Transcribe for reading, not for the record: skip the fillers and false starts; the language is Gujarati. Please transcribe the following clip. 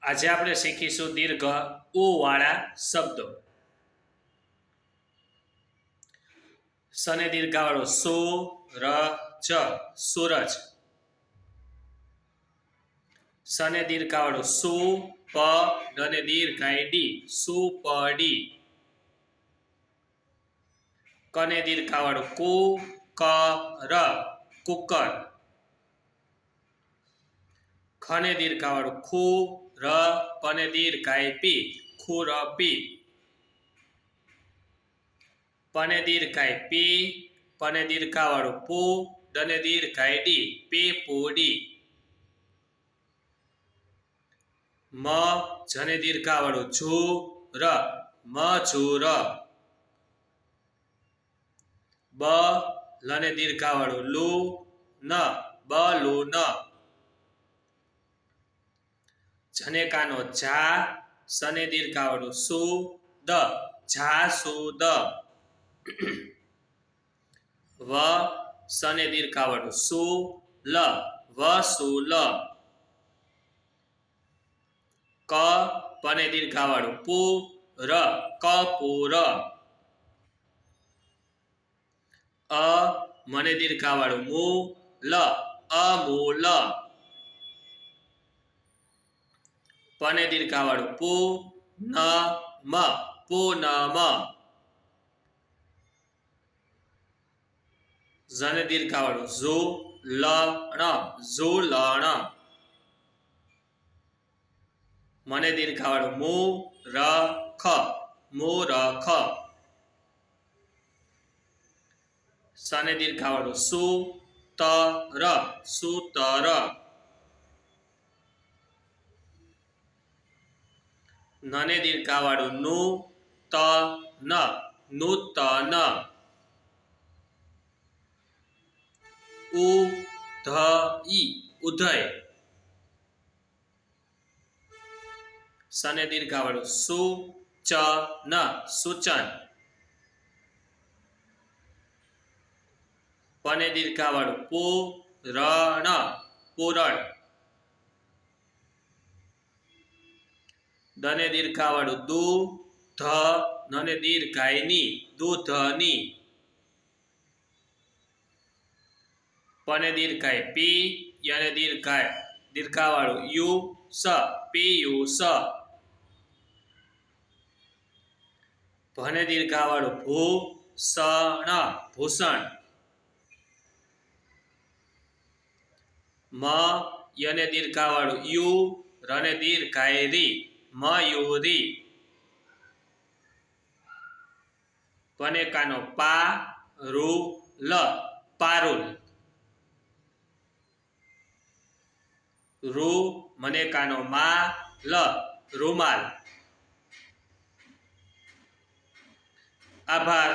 આજે આપણે શીખીશું દીર્ઘ ઉ વાળા શબ્દો. સને દીર્ઘ વાળો સુ ર ચ સૂરજ. સને દીર્ઘ વાળો સુ પ અને દીર્ઘાય ડી સુપડી. કને દીર્ઘ વાળો કુ ક ર કુકર. ખને દીર્ઘ વાળો ખુ ર પને દીર્ઘાય પી ખુરપી. પને દીર્ઘાય પી પને દીર્ઘ વાળું પુ દને દીર્ઘાય ડી પીપુડી. મ જને દીર્ઘ વાળું જુ ર મજુર. બ લને દીર્ઘ વાળું લુ ન બલુન. જનેકાનો જા સને દીર્ઘ વાળું સુ દ જાસુદ. વ સને દીર્ઘ વાળું સુ લ વસુલ. ક પને દીર્ઘ વાળું પુ ર કપૂર. અ મને દીર્ઘ વાળું મુ લ અમૂલ. પને દીર્ઘ વાળું પુ ન મ પૂનમ. જને દીર્ઘ વાળું ઝુ લ ણ ઝુલણ. મને દીર્ઘ વાળું મુ ર ખ મૂરખ. સને દીર્ઘ વાળું સુ ત ર સૂતર. નને દીર્ઘ વાળું નુ ત ન નૂતન. ઉ ધ ઈ ઉદય. સને દીર્ઘ વાળું સુ ચ ન સૂચન. પને દીર્ઘ વાળું પુ રણ પૂરણ. દને દીર્ઘ વાળું દુ ધ નને દીર્ઘાય ની દૂધની. પને દીર્ઘાય પી યને દીર્ઘ વાળું યુ સ પિયુષ. ભને દીર્ઘ વાળું ભૂ સણ ભૂષણ. મ યને દીર્ઘ વાળું યુ રને દીર્ઘાય રી મયુરી. પને કાનો પા રુ લ પારુલ. રૂ મને કાનો મા લ રૂમાલ. આભાર.